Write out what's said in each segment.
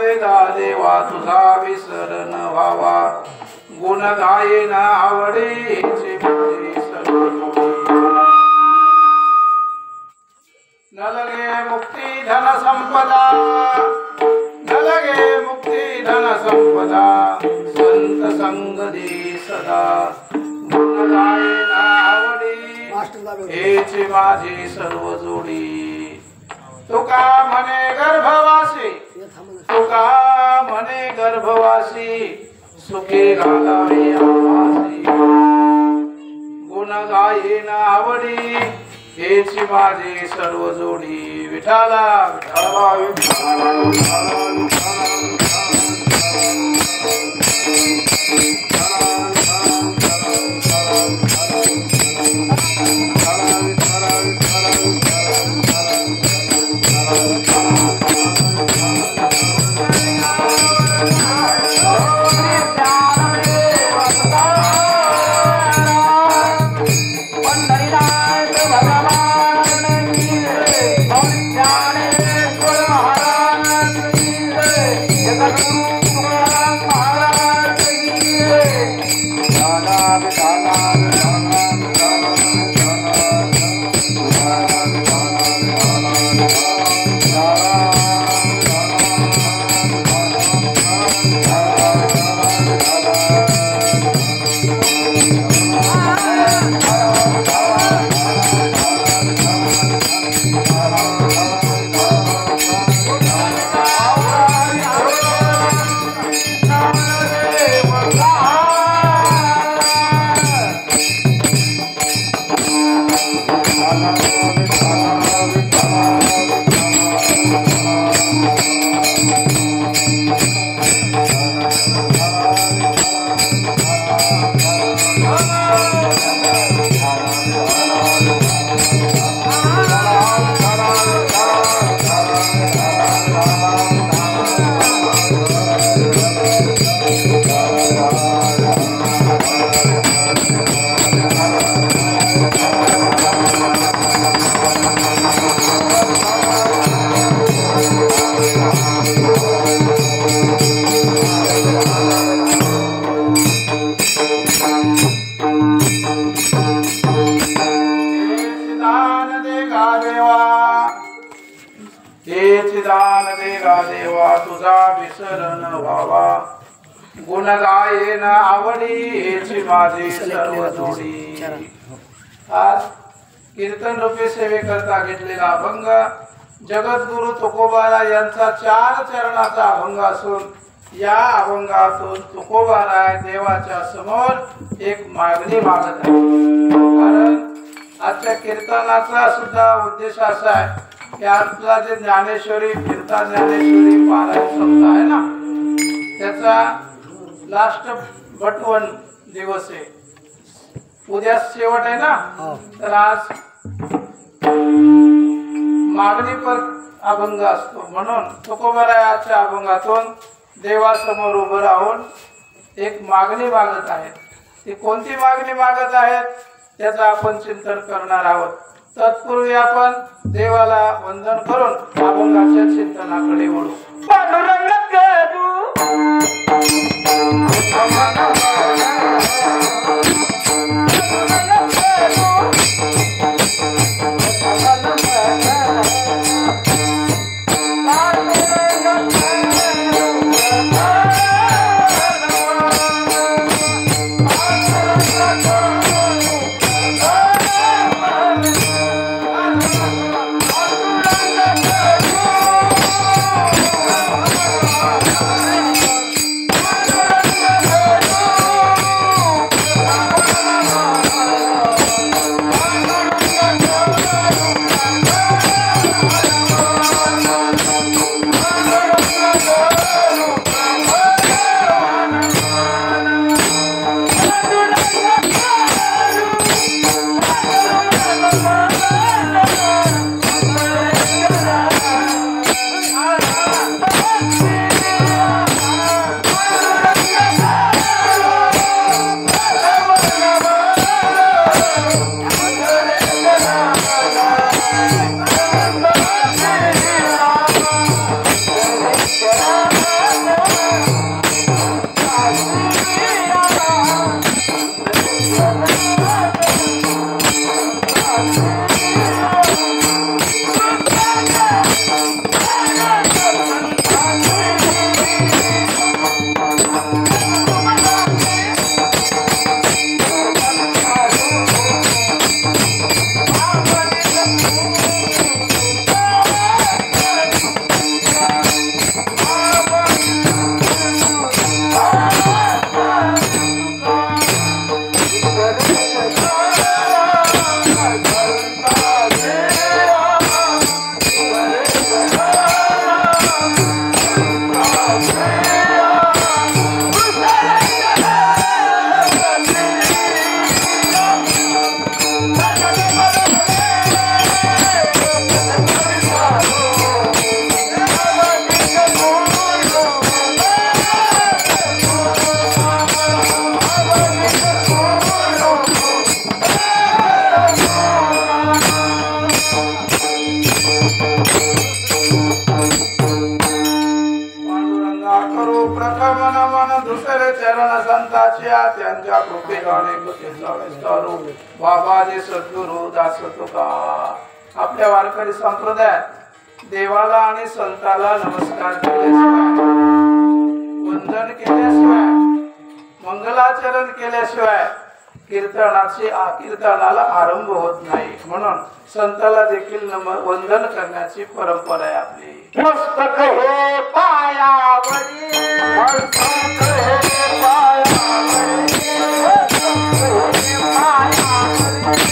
वेदा देवा तुझा विसर न व्हावा गुण गायेन आवडीचे माझे सर्व न लगे मुक्ती धन संपदा न लगे मुक्ती धन संपदा संत संग दे सदा गुण गायेन आवडी हेची माझी सर्व जोडी तुका म्हणे गर्भवासी तुका म्हणे गर्भवासी सुखे घालावे आवासी गुण गायेन आवडी हेची माझी सर्व जोडी विठाला विठाला विठाला देवा तुझा विसर न व्हावा गुण गायेन आवडी हेची माझी सर्व जोडी आज कीर्तन रूपी सेवेकरता घेतलेला अभंग जगद्गुरु तुकोबाराय यांचा 4 चरणाचा अभंग असून या अभंगातून तुकोबाराय देवाच्या समोर एक मागणी मागत आहे। कारण आजच्या कीर्तनाचा सुद्धा उद्देश असा आहे की आपला जे ज्ञानेश्वरी कीर्तन ज्ञानेश्वरी पारायण सप्ताह आहे ना त्याचा लास्ट बटवन दिवस आहे उद्या शेवट आहे ना तर आज मागणी पर अभंग असतो म्हणून तुकोबारायाच्या अभंगातून देवासमोर उभं राहून एक मागणी मागत आहेत। ती कोणती मागणी मागत आहेत त्याचं आपण चिंतन करणार आहोत। तत्पूर्वी आपण देवाला वंदन करून अभंगाच्या चिंतनाकडे वळू। त्यांच्या कृपेने बाबाजी सद्गुरु दास तुका आपल्या वारकरी संप्रदायात देवाला आणि संताला नमस्कार केल्याशिवाय, वंदन केल्याशिवाय, मंगलाचरण केल्याशिवाय कीर्तनाला आरंभ होत नाही. म्हणून संताला देखील वंदन करण्याची परंपरा आहे आपली. मस्तक हे पायावरी, मस्तक हे पायावरी, मस्तक हे पायावरी,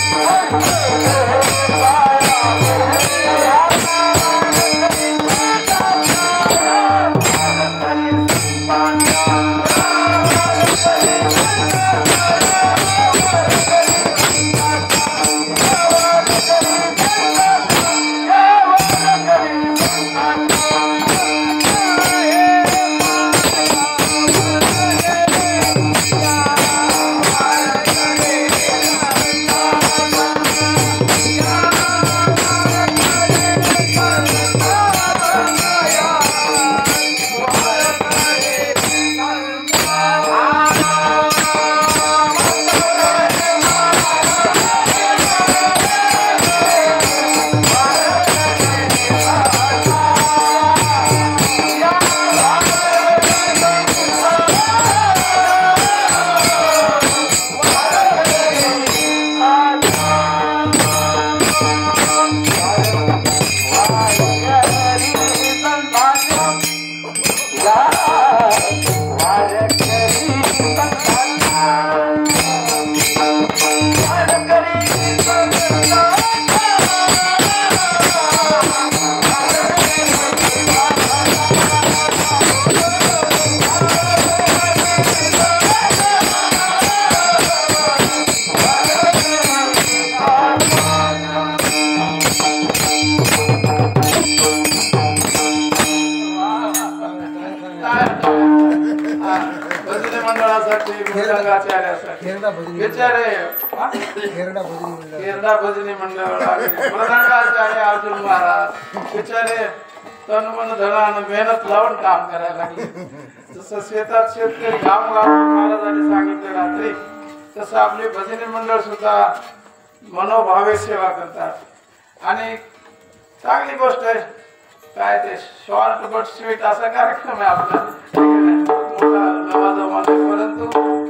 केरडा भजनी मंडळ प्रधानाचार्य अर्जुन महाराज बिचारे तन मन धनानं मेहनत लावून काम करायला लागले. जसं शेतात शेतकरी घाम लावून महाराजांनी सांगितले रात्री, तसं आपले भजनी मंडळ सुद्धा मनोभावे सेवा करतात. आणि चांगली गोष्ट आहे. काय ते शॉर्ट बट स्वीट असा कार्यक्रम आहे आपला, परंतु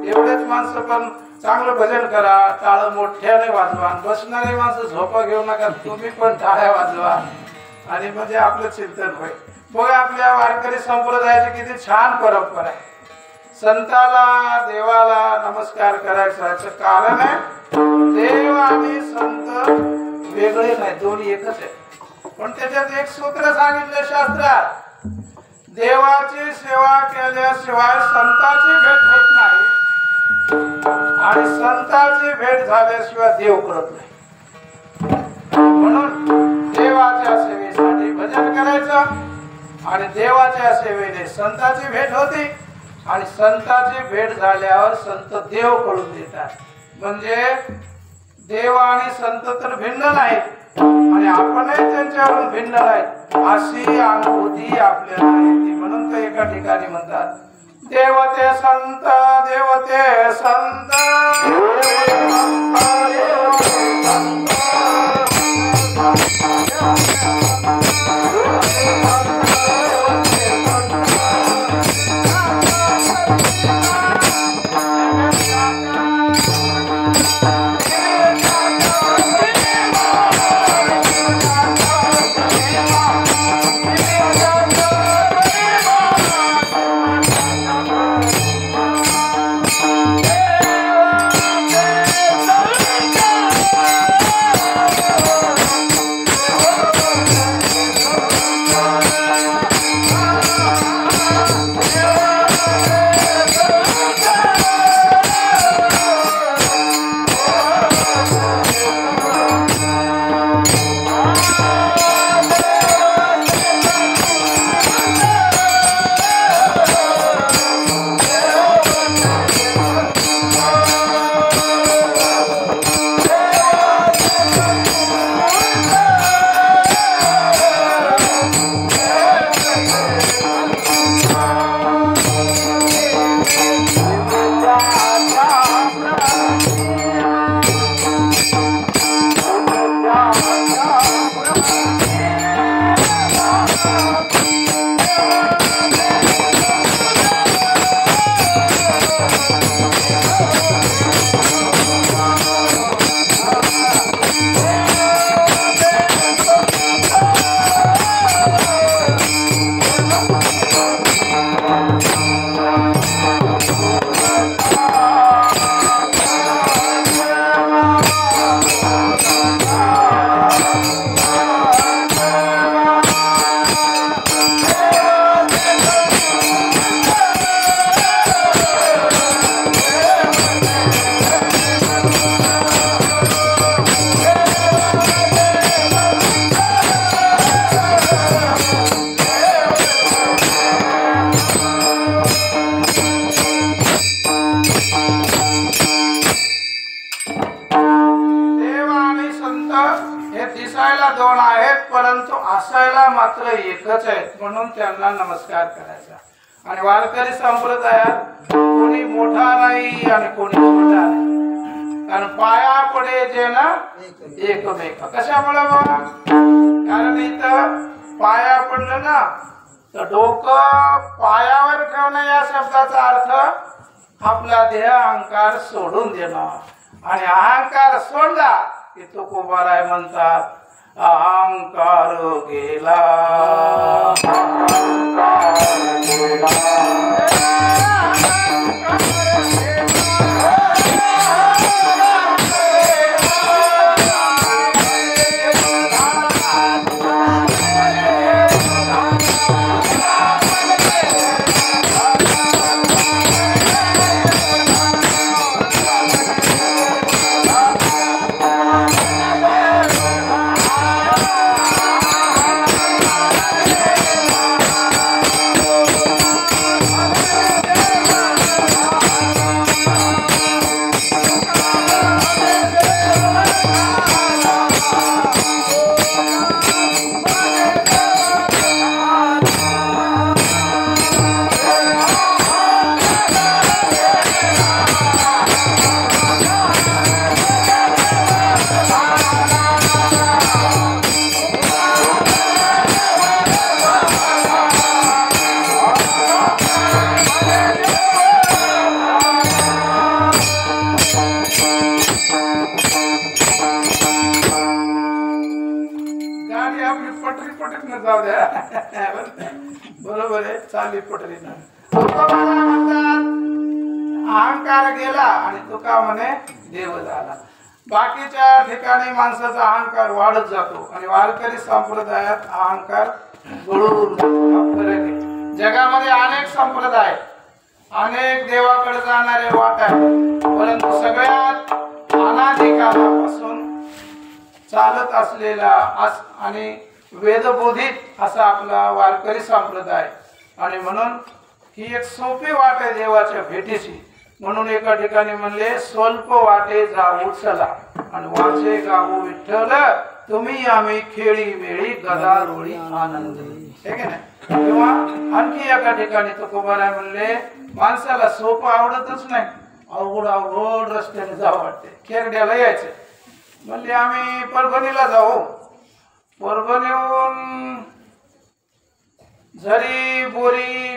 एवढेच माणसं पण चांगलं भजन करा, टाळ मोठ्याने वाजवा. बसणारे माणसं झोपा घेऊ नका, तुम्ही पण टाळ्या वाजवा आणि म्हणजे आपलं चिंतन होईल. बघा आपल्या वारकरी संप्रदायाची किती छान परंपरा आहे. संताला देवाला नमस्कार करायचं याचं कारण आहे, देव आणि संत वेगळे नाही, दोन्ही एकच आहे. पण त्याच्यात एक सूत्र सांगितलं शास्त्रात, देवाची सेवा केल्याशिवाय संताची भेट होत नाही आणि संताची भेट झाल्याशिवाय देव करत नाही. म्हणून देवाच्या सेवेसाठी भजन करायचं आणि देवाच्या सेवेने संताची भेट होती आणि संताची भेट झाल्यावर संत देव करून देतात. म्हणजे देव आणि संत तर भिन्न नाहीत आणि आपणही त्यांच्यावरून भिन्न नाही, अशी अनुभूती आपल्याला येते. म्हणून तर एका ठिकाणी म्हणतात, देवते संत देवते संत दोन आहेत परंतु असायला मात्र एकच आहेत म्हणून त्यांना नमस्कार करायचा। आणि वारकरी संप्रदायात कोणी मोठा नाही आणि कोणी छोटा नाही, कारण पाया पडे जे ना एकमेक। कशामुळे बघा, कारण इथं पाया पडलं ना तर डोकं पायावर ठेवणं या शब्दाचा अर्थ आपला देह अहंकार सोडून देणं, आणि अहंकार सोडला की तो कुमाराय म्हणतात अहंकार गेला, अहंकार गेला। बरोबर आहे, चालली पटरीनं। अहंकार गेला आणि तुका म्हणे देव झाला। बाकीच्या ठिकाणी माणसाचा अहंकार वाढत जातो आणि वारकरी संप्रदायात अहंकार गळून फरक आहे। जगामध्ये अनेक संप्रदाय, अनेक देवाकडे जाणारे वाट आहेत, परंतु सगळ्यात अनादिकालापासून चालत असलेला आणि वेदबोधित असा आपला वारकरी संप्रदाय। आणि म्हणून ही एक सोपी वाट आहे देवाच्या भेटीची। म्हणून एका ठिकाणी म्हणले स्वल्प वाटे जाऊ चला आणि वाचे गाऊ विठ्ठल तुम्ही आम्ही खेळी मेळी गदा रोळी आनंद हे की नाही. किंवा आणखी एका ठिकाणी तुकोबाराय म्हणले माणसाला सोपं आवडतच नाही, अवघड अवघड रस्त्याने जावं वाटते. खेरड्याला यायचे म्हणले आम्ही परभणीला जाऊ. परभणीहून झरी बोरी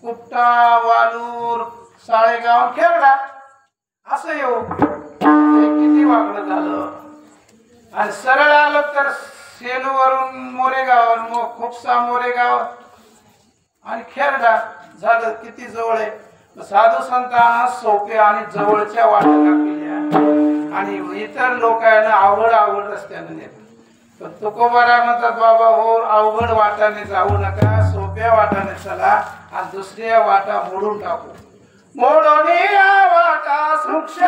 कुपटा वालूर साळेगाव खेरडा असं येऊ. किती वाकडं झालं. आणि सरळ आलं तर सेलूवरून मोरेगाव, खुपसा मोरेगाव आणि खेरडा झालं. किती जवळ आहे. साधू संतांना सोपे आणि जवळच्या वाटा केल्या आणि इतर लोकांना अवघड अवघड रस्त्याने नेत. पण तुकोबाराय म्हणतात बाबा हो अवघड वाटाने जाऊ नका, सोप्या वाटाने चला आणि दुसऱ्या वाटा मोडून टाकू. मोडून या वाटा सूक्ष्म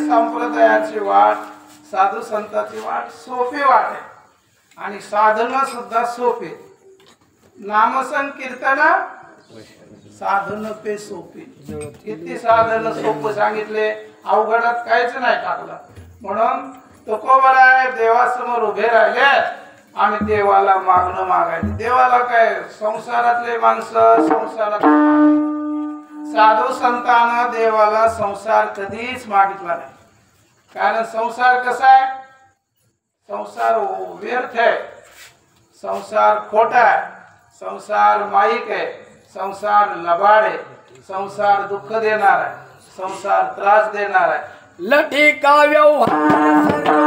संप्रदायाची वाट, साधू संतांची वाट सोपी वाट आहे आणि साधन सुद्धा सोपे. नामसंकीर्तन साधन पे सोपे. किती साधन सोपं सांगितले, अवघडात काहीच नाही टाकलं. म्हणून तुकोबाराय देवासमोर उभे राहिले आणि देवाला मागणं मागायचे. देवाला काय संसारातले माणसं संसारात. साधू संतांना देवाला संसार कधीच मागितला नाही. कारण संसार कसा आहे, संसार व्यर्थ आहे, संसार खोटा आहे, संसार माईक आहे, संसार लबाड आहे, संसार दुःख देणार आहे, संसार त्रास देणार आहे. लठी का व्यवहार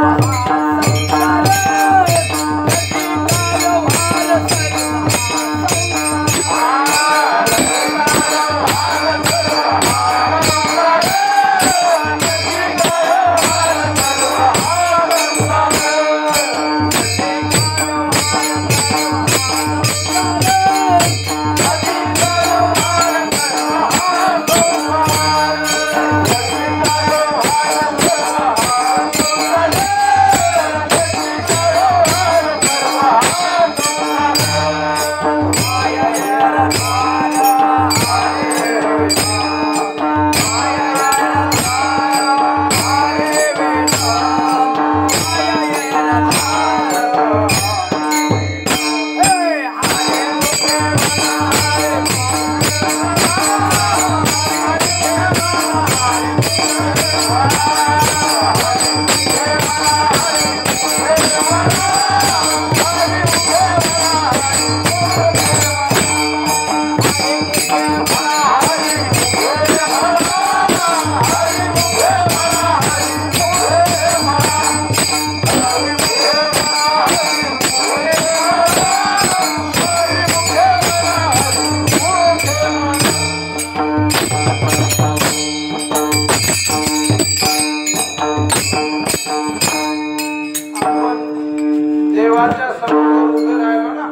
देवाच्या समोर उभे राहिलो ना,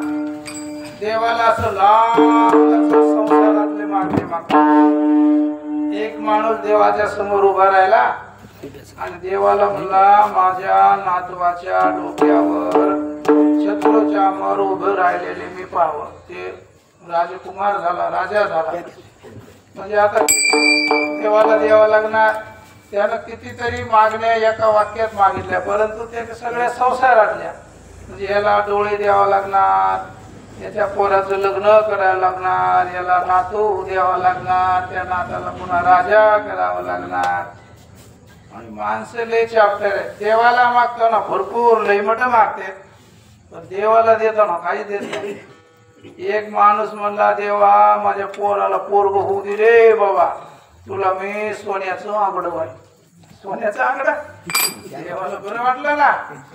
देवाला असं लांब संसारातले मागणे मागतो. एक माणूस देवाच्या समोर उभा राहिला आणि देवाला म्हणला माझ्या नातवाच्या डोक्यावर शत्रूच्या मर उभं राहिलेले मी पाहावं. ते राजकुमार झाला, राजा झाला. म्हणजे आता देवाला द्यावं लागणार. त्यानं कितीतरी मागण्या एका वाक्यात मागितल्या, परंतु ते सगळ्या संसारातल्या. म्हणजे याला डोळे द्यावा लागणार, याच्या पोराचं लग्न करायला लागणार, याला नातू द्यावा लागणार, त्या नाताला पुन्हा राजा करावा लागणार. आणि माणसं लय चाप्टर आहे. देवाला मागताना भरपूर लय मोठं मागते, पण देवाला देताना काही देत नाही. एक माणूस म्हणला देवा माझ्या पोराला पोरग होऊ दे रे बाबा, तुला मी सोन्याचं आंगड वाई. सोन्याचं आंगड देवाला बरं वाटलं ना.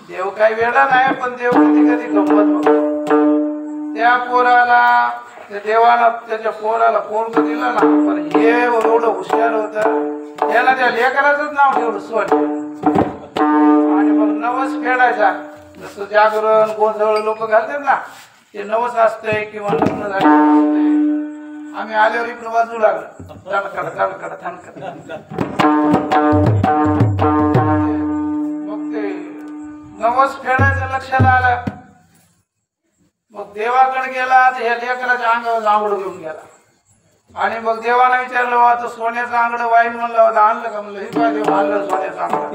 देव काही वेळा नाही, पण देव कधी कधी गंमत बघतो. त्या पोराला त्या देवाला त्याच्या पोराला पोरग दिलं ना, पण हे एवढं हुशार होतं, त्याला त्या लेकराचंच नाव ठेवलं सोन्या. आणि मग नवस फेडायचा. जसं जागरण गोंधळ लोक घालतात ना, ते नवस असतंय किंवा लग्न झालं. आम्ही आल्यावर इकडे वाजू लागलो, मग ते नवस फेडायचं लक्षात आलं. मग देवाकडे गेला तर ह्या लेकराच्या अंगावर आंगड घेऊन गेला. आणि मग देवाला विचारलं वा तो सोन्याचं आंगड वाईन म्हणलं होतं, आणलं का? म्हणलं हे काय देव आणलं सोन्याचं आंगड.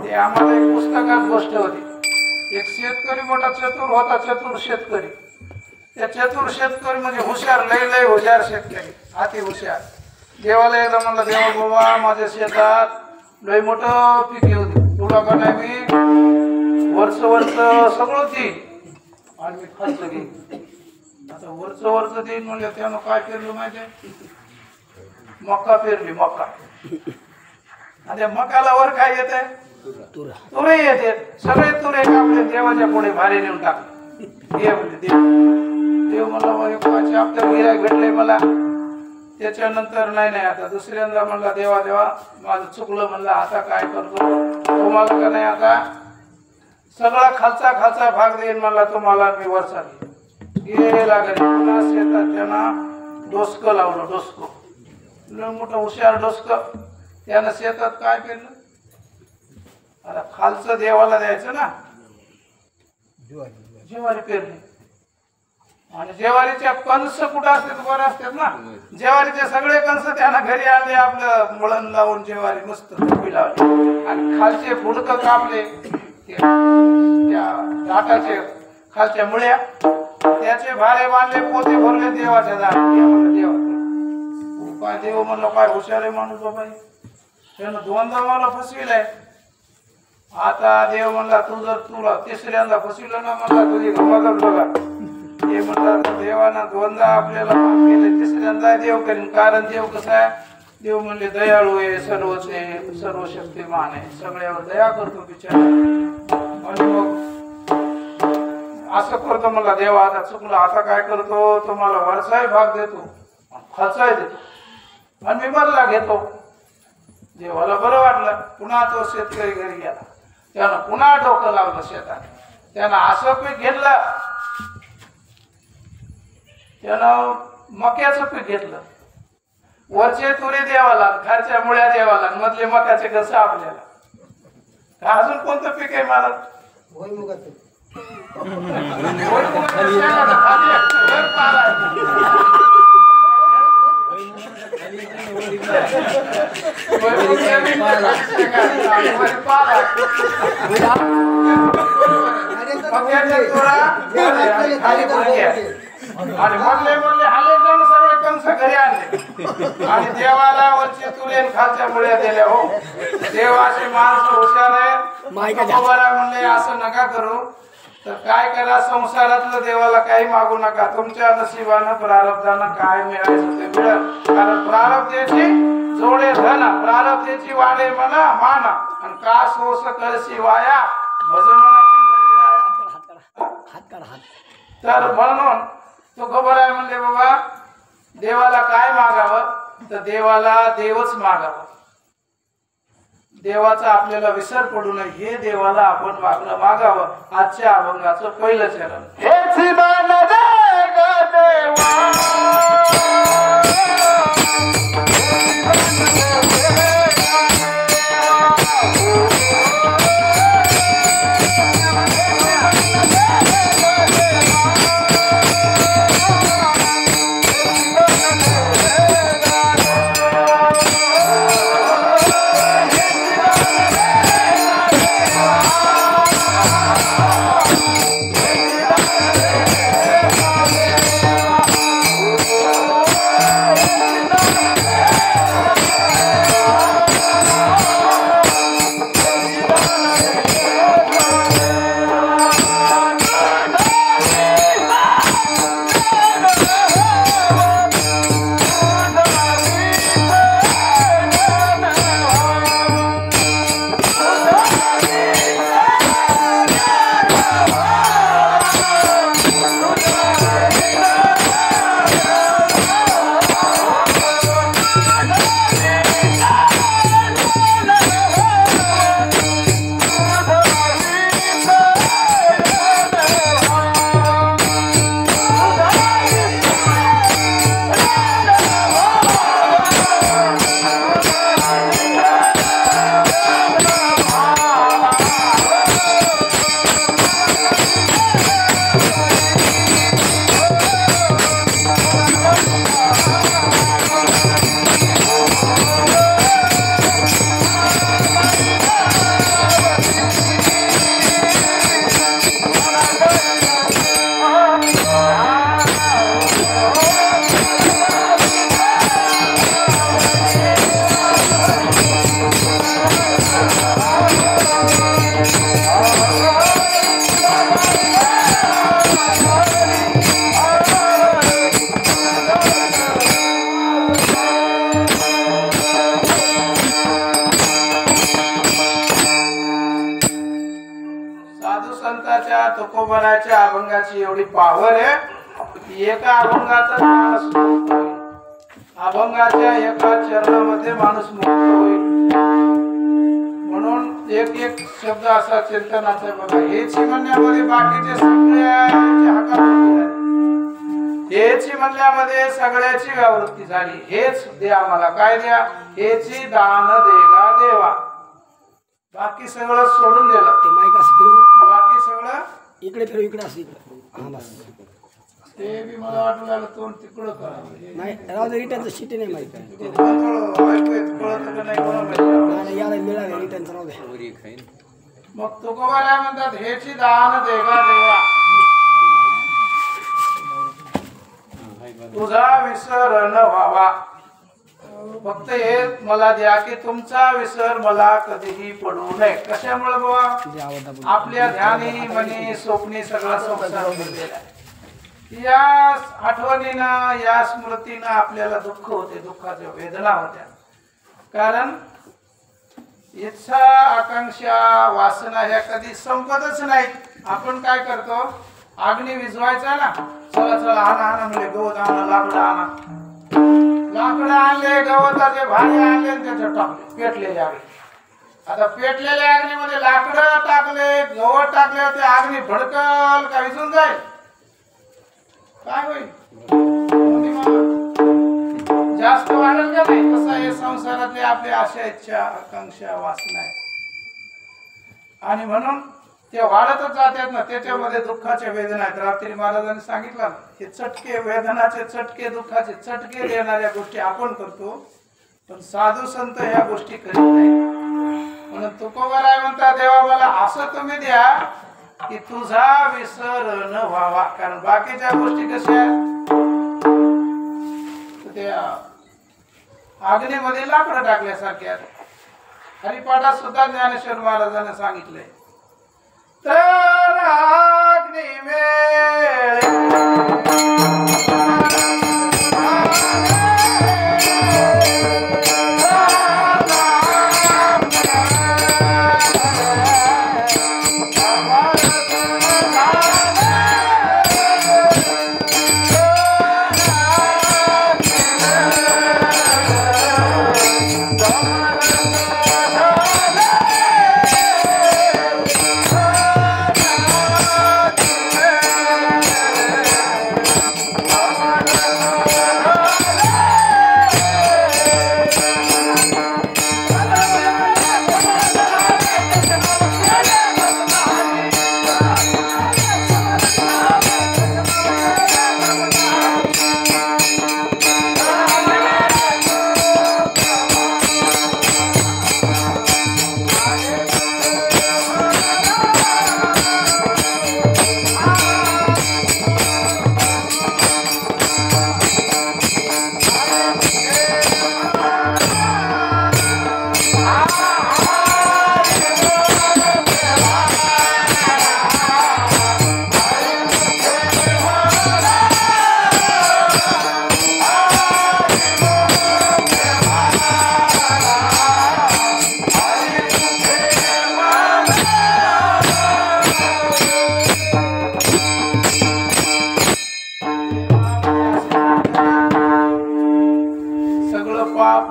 ते आम्हाला एक पुस्तकात गोष्ट होती. एक शेतकरी मोठा चतुर होता, चतुर शेतकरी. त्या चतुर शेतकरी म्हणजे हुशार, लय लय हुशार शेतकरी, अति हुशार. देवाला एकदा म्हणलं देवा बाबा माझ्या शेतात लय मोठं पीक येऊ दे, तुला का नाही मी वर्ष सगळं देईन आणि मी खर्च घेईन. आता वर्ष देईन म्हणलं. त्यानं काय पेरलं माहिती? मका पेरली, मका. आणि त्या मकाला वर काय येते? तुरे येते. सगळे तुरे कापले, देवाच्या पुढे भारी नेऊन टाकले. देव म्हणला आपल्या गिऱ्हाईक भेटले मला. त्याच्यानंतर नाही आता दुसऱ्यांदा म्हणला देवा देवा माझं चुकलं. म्हणलं आता काय करतो तुम्हाला का नाही, आता सगळा खालचा भाग देईन म्हणला तुम्हाला मी वर्षा गेला घरी. पुन्हा शेतात त्यांना डोसकं लावलं. डोसकं मोठं हुशार डोसकं. त्यानं शेतात काय केलं? आता खालचं देवाला द्यायचं ना, ज्वारी पेरली. आणि ज्वारीच्या कणस कुठं असतात? वर असतात ना. ज्वारीचे सगळे कणस त्यांना घरी आणले, आपलं मळण लावून ज्वारी मस्त लावली. आणि खालचे फुडकं कापले, त्या दाटाचे खालच्या मुळ्या, त्याचे भारे बांधले, पोते भरले देवाच्या दारात. देवा काय देव म्हणलं काय हुशार आहे माणूस बाबा, त्यानं दोनदा मला फसविलंय. आता देव म्हणला तू जर तुला तिसऱ्यांदा फसविलं ना म्हणला तुझी गमतच बघा. ते म्हणतात देवाना दोनदा आपल्याला माफ केले, तिसऱ्यांदा देव करीन. कारण देव कसं आहे? देव म्हणले दयाळू आहे, सर्व शक्तिमान आहे, सगळ्यावर दया करतो बिचारा. आणि मग असं करतो म्हणला देवा आता चुकलं, आता काय करतो तुम्हाला वरचाही भाग देतो, खालचाही देतो आणि मी बदला घेतो. देवाला बरं वाटलं. पुन्हा तो शेतकरी घरी गेला. त्यानं पुन्हा डोकं लावलं शेतात. त्यानं असं पीक घेतलं, त्यानं मक्याचं पीक घेतलं. वरचे तुरे द्यावा लाग, खालच्या मुळ्या द्यावा लाग, मधले मक्याचे कस आपल्याला. अजून कोणतं पीक आहे मला? आणि मधले हाले जाऊन सगळे कंस घरी आणले आणि देवाला वरचे तुले खालच्या मुळ्या दिल्या. हो देवाचे माणसं हुशार आहे. म्हणले असं नका करू, तर काय करा संसारातलं देवाला काही मागू नका. तुमच्या नशिबानं प्रारब्धानं काय मिळायचं ते मिळेल. कारण प्रारब्धाची जोडे धन, प्रारब्धाची वाढे मना माना आणि का सोस कळशी वाया भजन. तर म्हणून तो खबर आहे म्हणले बाबा देवाला काय मागावं, तर देवाला देवच मागावं. देवाचा आपल्याला विसर पडू नये हे देवाला आपण मागावं. आजच्या अभंगाचं पहिलं चरण हेच मान दे ग देवा. तुकोबाराच्या अभंगाची एवढी पावर आहे, एका अभंगाचा माणूस मुक्त होईल, अभंगाच्या एका चरणामध्ये माणूस मुक्त होईल. म्हणून एक एक शब्द असा चिंतनाचा बघा. हेची म्हणण्यामध्ये बाकीचे सगळ्यांची हाकाबंदी झाली, हेची म्हणण्यामध्ये सगळ्याची व्यावृत्ती झाली. हेच द्या मला, काय द्या? हेची दान देगा देवा. बाकी सगळं सोडून दिलं. ते माईक असं फिरव, बाकी सगळं इकडे फिरव, इकडे असं इकडे. हा बस. ते बी मला वाटू लागलं तोंड तिकडं करा. नाही राहू दे, रिटर्नचं शिटी नाही माहिती. ते थोडं ऐकू येत, कळतं का नाही कोणाला माहिती. नाही याला मिळालं रिटर्नचं, राहू दे. मग तुकोबाराय म्हणतात हेची दान देगा देवा, तुझा विसर न व्हावा. फक्त हे मला द्या की तुमचा विसर मला कधीही पडू नये. कशामुळे बाबा? आपल्या ध्यानी मनी स्वप्नी सगळा संसार भरलेला आहे. या आठवणीनं या स्मृतीनं आपल्याला दुःख होते, दुःखाच्या वेदना होत्या. कारण इच्छा आकांक्षा वासना ह्या कधी संपतच नाहीत. आपण काय करतो? अग्नी विझवायचा ना, चला चला आणा आणा म्हणजे गवत आणा, लाकडं आणा. लाकडं आणले, गवताचे भांडे आणले, त्याच्यात टाकले पेटलेले अग्नी. आता पेटलेल्या अग्नीमध्ये लाकडं टाकले, गवत टाकले, ते अग्नी भडकल का विझून जाईल? काय होईल? जास्त वाढेल का नाही? कसं आहे संसारातले आपले आशा इच्छा आकांक्षा वासना आहे, आणि म्हणून ते वाढतच जातात ना. त्याच्यामध्ये दुःखाच्या वेदना आहेत. रात्री महाराजांनी सांगितलं ना, हे चटके वेदनाचे चटके, दुःखाचे चटके देणाऱ्या गोष्टी आपण करतो, पण साधू संत ह्या गोष्टी करीत नाही. म्हणून तुकोबाराय म्हणता देवा मला असं तुम्ही द्या की तुझा विसर न व्हावा. कारण बाकीच्या गोष्टी कशा आहेत? त्या अग्नीमध्ये लाकडं टाकल्यासारख्या. हरिपाठात सुद्धा ज्ञानेश्वर महाराजांनी सांगितलंय, तर अग्नी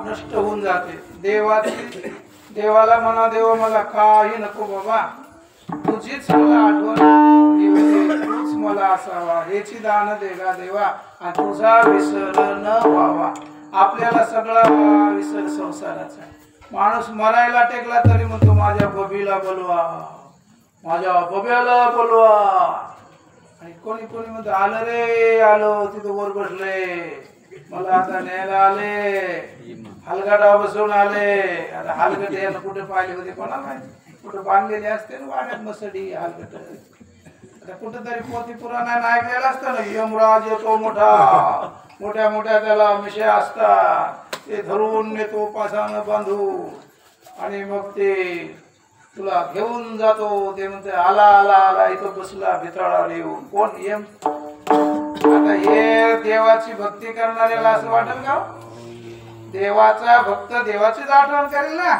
नष्ट होऊन जाते. देवाला म्हणा देवा मला काही नको बाबा, तुझीच मला आठवण येऊ दे, तूच मला असावा. हेची दान देगा देवा, आणि तुझा विसर न व्हावा. आपल्याला सगळा विसर संसाराचा. माणूस मरायला टेकला तरी म्हणतो माझ्या बबीला बोलवा, माझ्या बब्याला बोलवा. आणि कोणी कोणी म्हणतो आलं रे आलो, तिथं वर बसले, मला आता न्यायला आले, हलगडा बसवून आले. आता हलगड याला कुठे पाहिले होते कोणाला माहिती, कुठे बांधलेले असते ना वाड्यात मसडी हलगड. आता कुठेतरी पोथी पुराणाने ऐकलेलं असतं ना, यमराज येतो मोठा, मोठ्या मोठ्या त्याला मिश्या असतात, ते धरून नेतो पासानं बांधू, आणि मग ते तुला घेऊन जातो. ते म्हणते आला आला आला, इथं बसला भितळावर येऊन. कोण? यम. आता हे देवाची भक्ती करणाऱ्याला असं वाटेल का? देवाचा भक्त देवाचीच आठवण करेल ना,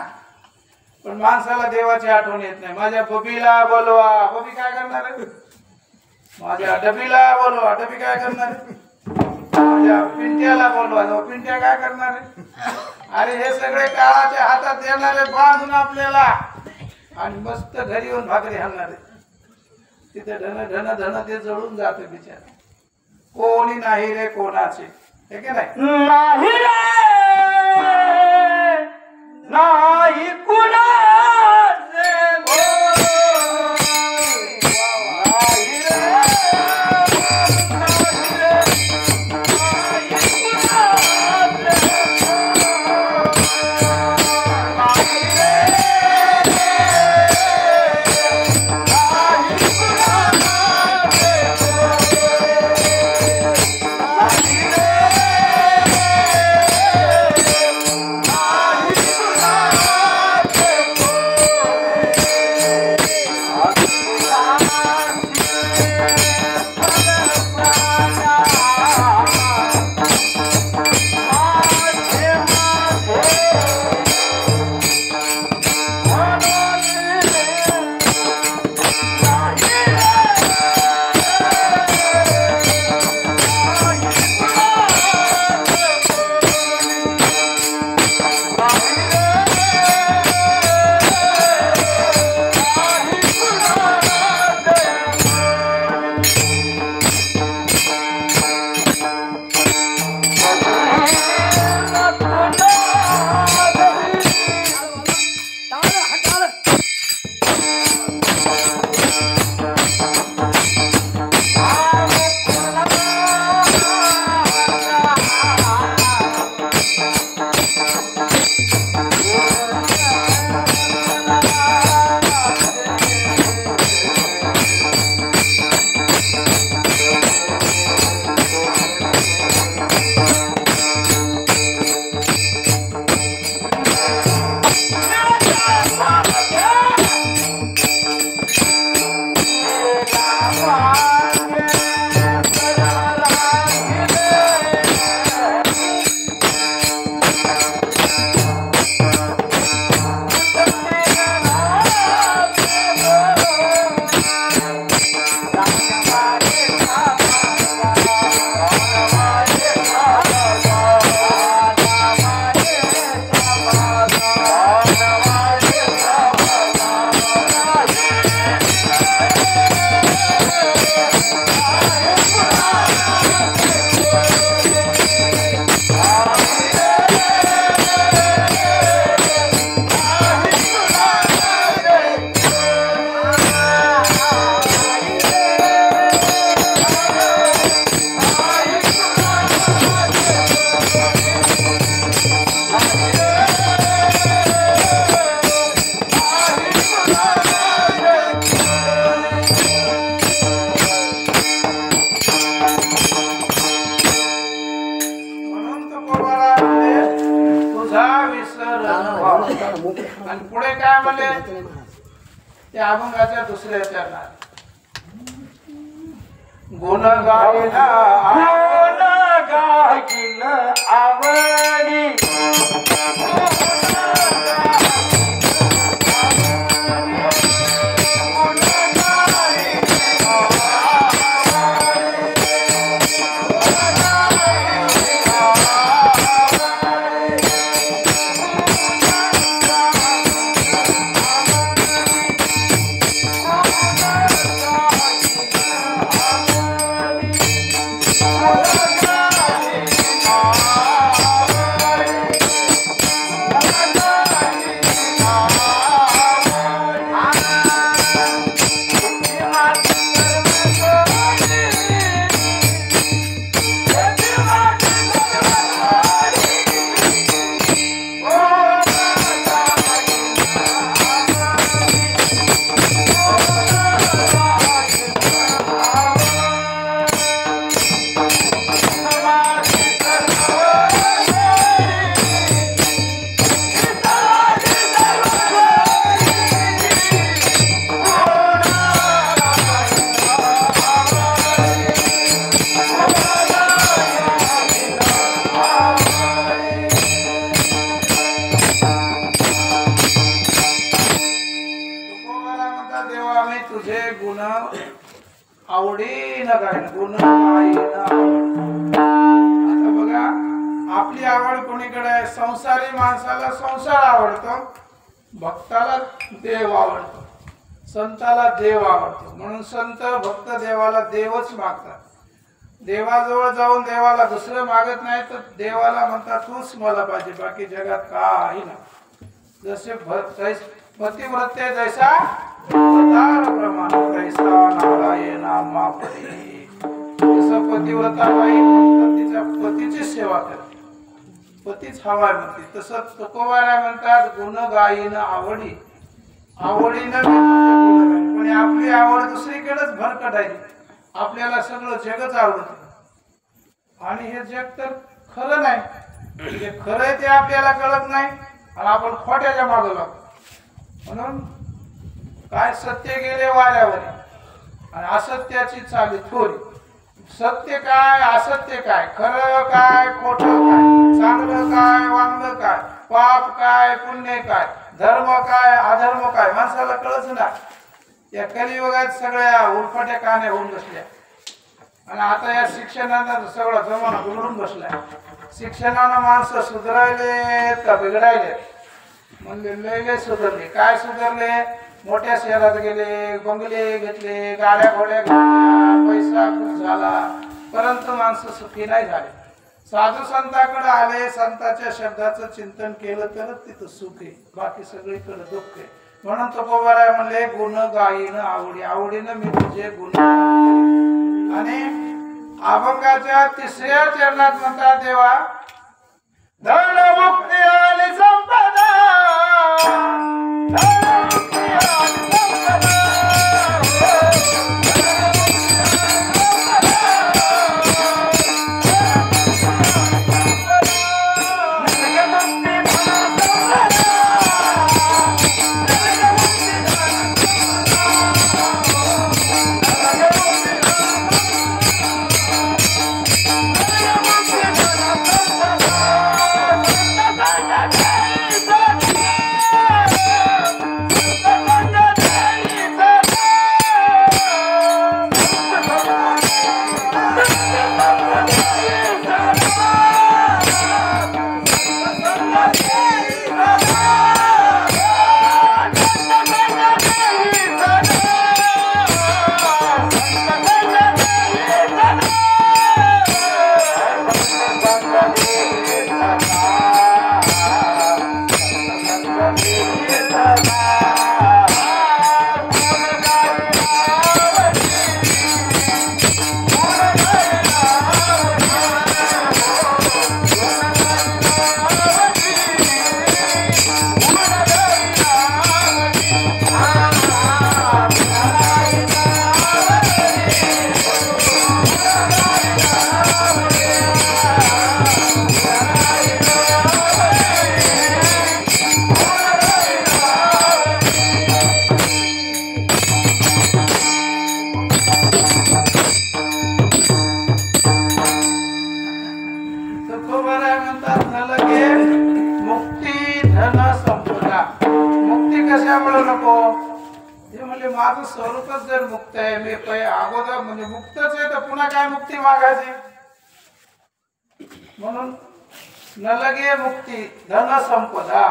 पण माणसाला देवाची आठवण येत नाही. माझ्या बबीला बोलवा. बबी काय करणार आहे? माझ्या डबीला बोलवा, डबी काय करणार आहे? माझ्या पिंट्याला बोलवा, पिंट्या काय करणार आहे? अरे हे सगळे काळाच्या हातात येणारे बांधून आपल्याला आणि मस्त घरी येऊन भाकरी हाणणार आहे. तिथे धन धन धन ते जळून जाते बिचार. कोणी नाही रे कोणाचे, हे की नाही? नाही रे नाही कुणाचे आणि पुढे काय म्हणले ते अभंगाच्या दुसऱ्या चरणात गुण गायला गायकीन आवडी आवडीनं गायन गुण गायन आता बघा आपली आवड कोणीकडे आहे संसारी माणसाला संसार आवडतो भक्ताला देव आवडतो संताला देव आवडतो म्हणून संत भक्त देवाला देवच मागतात देवाजवळ जाऊन देवाला दुसरं मागत नाही तर देवाला म्हणतात तूच मला पाहिजे बाकी जगात काही नाही जसे पतिव्रते जैसा प्रमाण तैसा नारायण मापरी जसं पतिव्रता बाई तिच्या पतीची सेवा करते पतीच हवाय म्हणते तसं तुकोबारा म्हणतात गुण गायन आवडीनं मी तुझे गुण गाईन पण आपली आवड दुसरीकडेच भरकटायची आपल्याला सगळं जगच आवडत आणि हे जग तर खरं नाही जे खरं आहे ते आपल्याला कळत नाही आणि आपण खोट्याच्या मागं लागतो म्हणून काय सत्य गेले वाऱ्यावर आणि असत्याची चाली थोरी सत्य काय असत्य काय खरं काय खोटं काय चांगलं काय वांगलं काय पाप काय पुण्य काय धर्म काय अधर्म काय माणसाला कळच ना या कलियुगात सगळ्या उलफाट्या कहाण्या होऊन बसल्या आणि आता या शिक्षणानं सगळा जमाना बिघडून बसलाय शिक्षणानं माणसं सुधारायले का बिघडायले म्हणजे लय सुधारले काय सुधारले मोठ्या शहरात गेले बंगले घेतले गाड्या घोड्या घेतल्या पैसा खूप झाला परंतु माणसं सुखी नाही झाले साधू संतांकडे आले संतांच्या शब्दाचं चिंतन केलं तरच तिथं सुख आहे बाकी सगळीकडे दुःख आहे म्हणून तुकोबाराय म्हणले गुण गायीनं आवडीनं मी तुझे गुण आणि अभंगाच्या तिसऱ्या चरणात म्हणतात देवा धन मुक्ती आणि संपदा माझं स्वरूपच जर मुक्त आहे मी अगोदर म्हणजे मुक्तच आहे तर पुन्हा काय मुक्ती मागायची म्हणून न लगे मुक्ती धन संपदा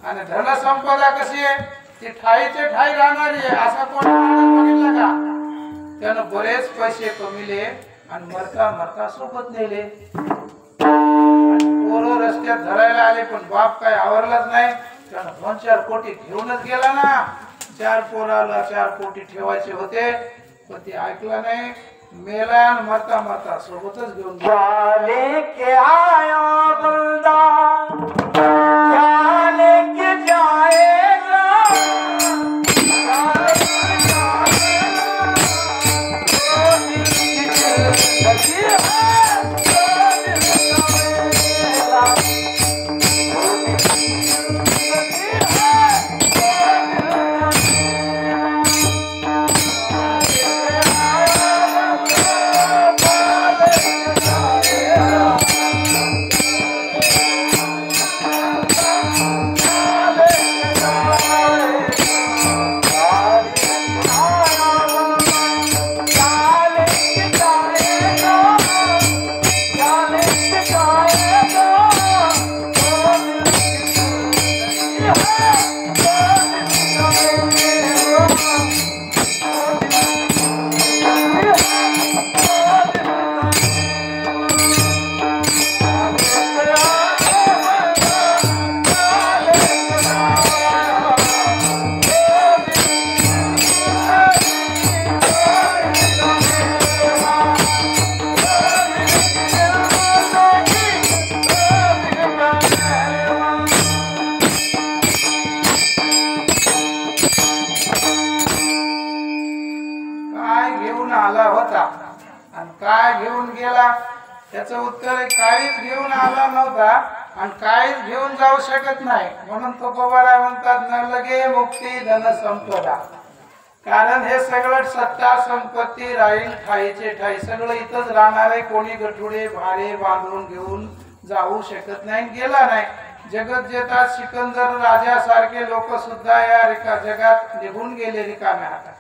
आणि धन संपदा कशी आहे ती ठाईचे ठाई राहणारी आहे असा कोण बघितला का त्यानं बरेच पैसे कमिले आणि मरता मरता सोबत नेले पोरं रस्त्यात धरायला आले पण बाप काय आवरलाच नाही त्यानं 2-4 कोटी घेऊनच गेला ना 4 पोराला 4 कोटी ठेवायचे होते पण ते ऐकलं नाही मेला आणि मरता मरता सोबतच घेऊन लेके आया बंदा क्या लेके जाएगा आणि काय घेऊन गेला त्याचं उत्तर आहे काहीच घेऊन आला नव्हता आणि काहीच घेऊन जाऊ शकत नाही. म्हणून तुकोबाराय म्हणतात न लगे मुक्ती धन संपदा. कारण हे सगळं सत्ता संपत्ती राहील ठाईचे ठाई सगळं इथंच राहणार आहे. कोणी गठुडे भारे बांधून घेऊन जाऊ शकत नाही गेला नाही. जगत जेतात सिकंदर राजासारखे लोक सुद्धा या जगात निघून गेले रिकाम्या हातात.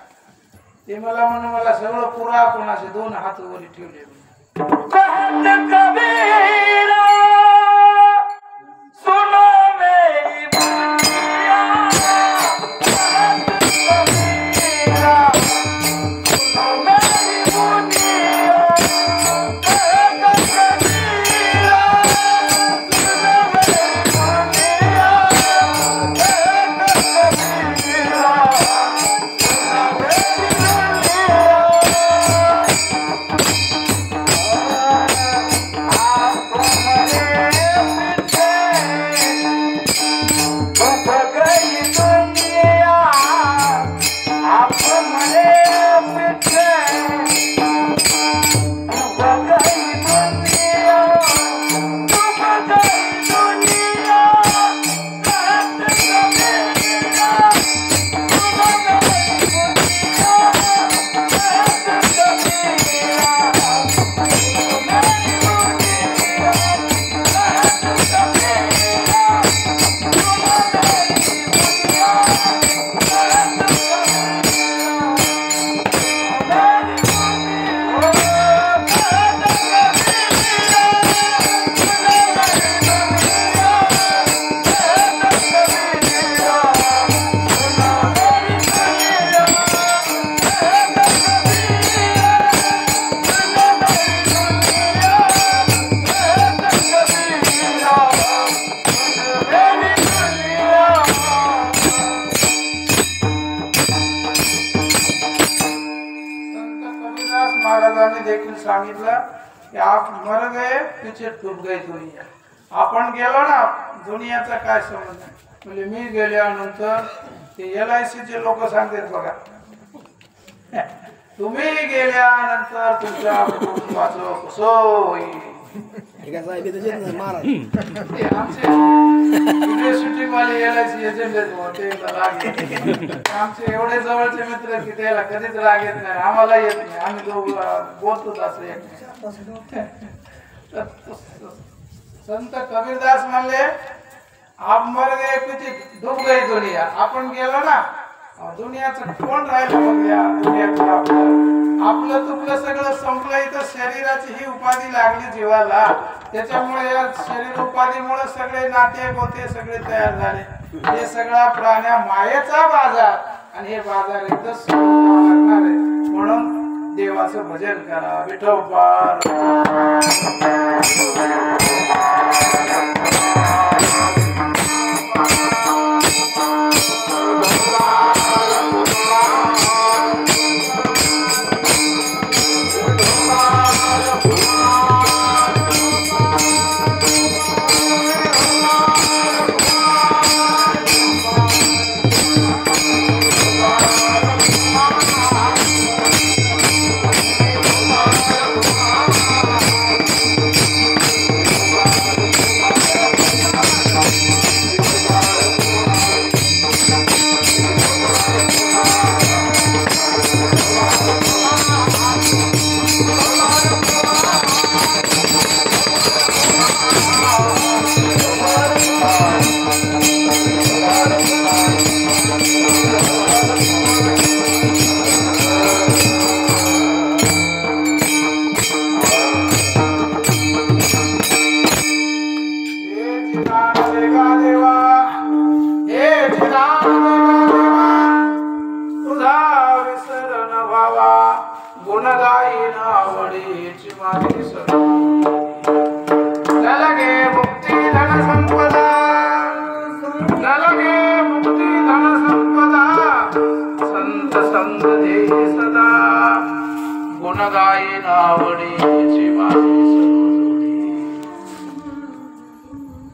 ते मला म्हणून मला सगळं पुरा कोणाचे 2 हात वर ठेवले. कहत कबीरा सुनो मेरी दुनिया, कहत कबीरा सुनो मेरी दुनिया, कहत कबीरा सुनो मेरी दुनिया, कहत कबीरा सुनो मेरी दुनिया। महाराजांनी देखील सांगितलं की आप मर गए पीछे डूब गई दुनिया. आपण गेलो ना दुनियाचा काय संबंध नाही. म्हणजे मी गेल्यानंतर ते LIC चे लोक सांगतात बघा तुम्ही गेल्यानंतर तुमच्या कुटुंबाचं कसं होईल. साहेब महाराज आमचे युनिव्हर्सिटी वाले LIC एजंट होते आमचे एवढे जवळचे मित्र की त्याला कधीच राग येत नाही. आम्हाला येत नाही. आम्ही बोलतोच असं. संत कबीरदास म्हणले आप मर गए पीछे डूब गई दुनिया. आपण गेलो ना दुनियाचं कोण राहिलं मग या दुनियात. आपलं तुपलं सगळं संपलं. इथं शरीराची ही उपाधी लागली जीवाला. त्याच्यामुळे या शरीर उपाधीमुळे सगळे नाते गोते सगळे तयार झाले. हे सगळा प्राण्या मायेचा बाजार आणि हे बाजार इथंच लागणार आहे. म्हणून देवाचं भजन करा. विठोबा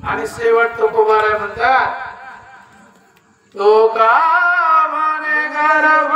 आणि शेवट तो कुमार म्हणतात तो का म्हणे गर्भ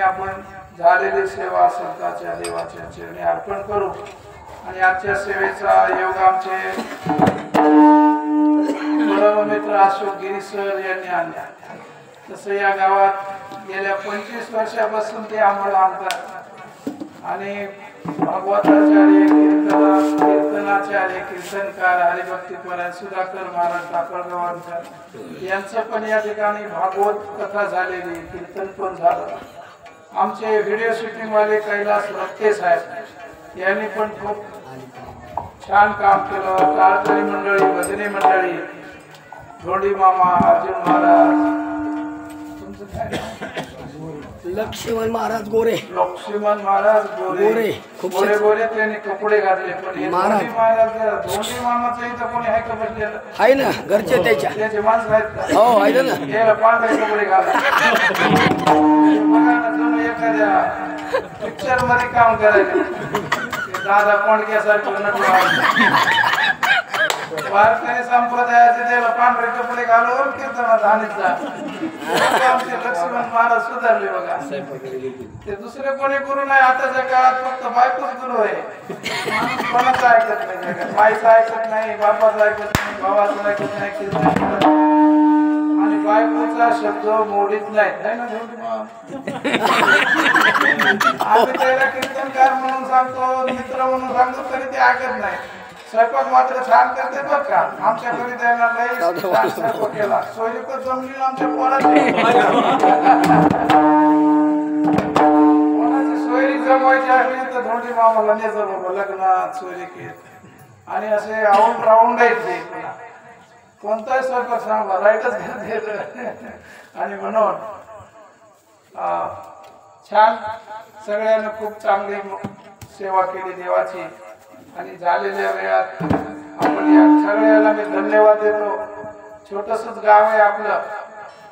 आपण झालेली सेवा संतांच्या देवाच्या चरणी अर्पण करू आणि आजच्या सेवेचा योग आमचे मित्र अशोक गिरी सर यांनी आणला. तसं या गावात गेल्या 25 वर्षापासून ते आम्हाला आणतात आणि भागवताचार्य कीर्तनाचार्य कीर्तनकार हरिभक्तीपरायण सुधाकर महाराज टाकळगावांकर यांचं पण या ठिकाणी भागवत कथा झालेली, कीर्तन पण झालं. आमचे व्हिडिओ शूटिंग वाले कैलास रत्ते साहेब यांनी पण खूप छान काम केलं. टाळकरी मंडळी, भजनी मंडळी, धोंडी मामा, अर्जुन महाराज, लक्ष्मण महाराज गोरे, लक्ष्मण महाराज गोरे खूप गोरे गोरे त्यांनी कपडे घातले. पण हे महाराज. धोंडी महाराज, धोंडी मामाचं इथं कोणी आहे का बसलेलं? आहे ना घरचे त्याच्या. त्याचे माणसं आहेत का? हो आहे ना. त्याला पांढरे कपडे घाला. बघा ना, जणू एखाद्या पिक्चर मध्ये काम करायचे. दादा कोंडक्यासारखं नटलं. वारकरी संप्रदायाचे त्याला पांढरे कपडे घालून कीर्तनात आणीचा. आमचे लक्ष्मण महाराज सुधारले बघा. ते दुसरे कोणी गुरु नाही आताच्या काळात, फक्त बायकोच गुरु आहे. माणूस कोणाचं ऐकत नाही जगात. माईचं ऐकत नाही, बापाचं ऐकत नाही, भावाचं ऐकत नाही, कीर्तन करत आणि बायकोचा शब्द मोडीत नाही ना. आम्ही त्याला कीर्तनकार म्हणून सांगतो, मित्र म्हणून सांगतो, तरी ते ऐकत नाही. स्वयंपाक मात्र छान करते बघ का. आमच्या घरी त्यांना लई छान स्वयंपाक केला. सोयीकच जमली आमच्या पोराची. कोणाची सोयरी जमवायची असली तर धोंडी मामाला नेजर बाबा लग्नात सोयरी केली आणि असे राऊंड आहे. कोणताही स्वयंपाक सांगा राईटच घेत आणि म्हणून छान सगळ्यांना खूप चांगली सेवा केली देवाची. आणि झालेल्या वेळात आपण या सगळ्याला मी धन्यवाद देतो. छोटसच गाव आहे आपलं,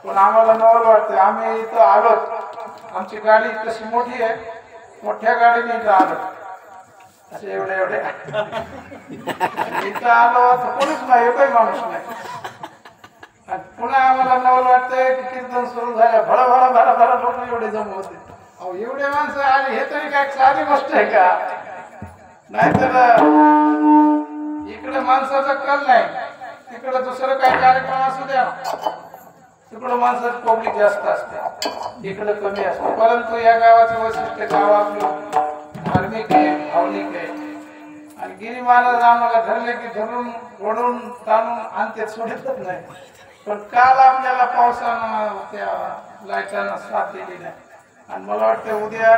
पण आम्हाला नवल वाटतं. आम्ही इथं आलो, आमची गाडी तशी मोठी आहे, मोठ्या गाडीने इथं आलो. असे एवढे इथं आलो तर कोणीच नाही, एकही माणूस नाही. आणि पुन्हा आम्हाला नवल वाटतंय की कीर्तन सुरू झालं, भडा भडा भडा भडा लोक एवढे जमा होते. अहो एवढे माणसं आली हे तरी काय साधी गोष्ट आहे का? नाहीतर इकडे माणसाचा कल नाही, तिकडे दुसरं काही कार्यक्रम असू द्या, तिकडं माणसाची पब्लिक जास्त असते, इकडे कमी असते. परंतु या गावाचं वैशिष्ट्य, गाव आपलं धार्मिक आहे, भावनिक आहे. आणि गिरी महाराज आम्हाला धरले की धरून ओढून ताणून आणते, सोडतच नाही. पण काल आपल्याला पावसानं त्या लाईटानं साथ दिली नाही. आणि मला वाटतं उद्या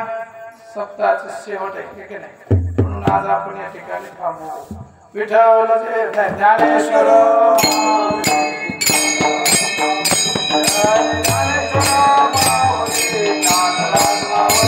सप्ताहाचं शेवट आहे की नाही, म्हणून आज आपण या ठिकाणी थांबू. विठ्ठल ज्ञानेश्वर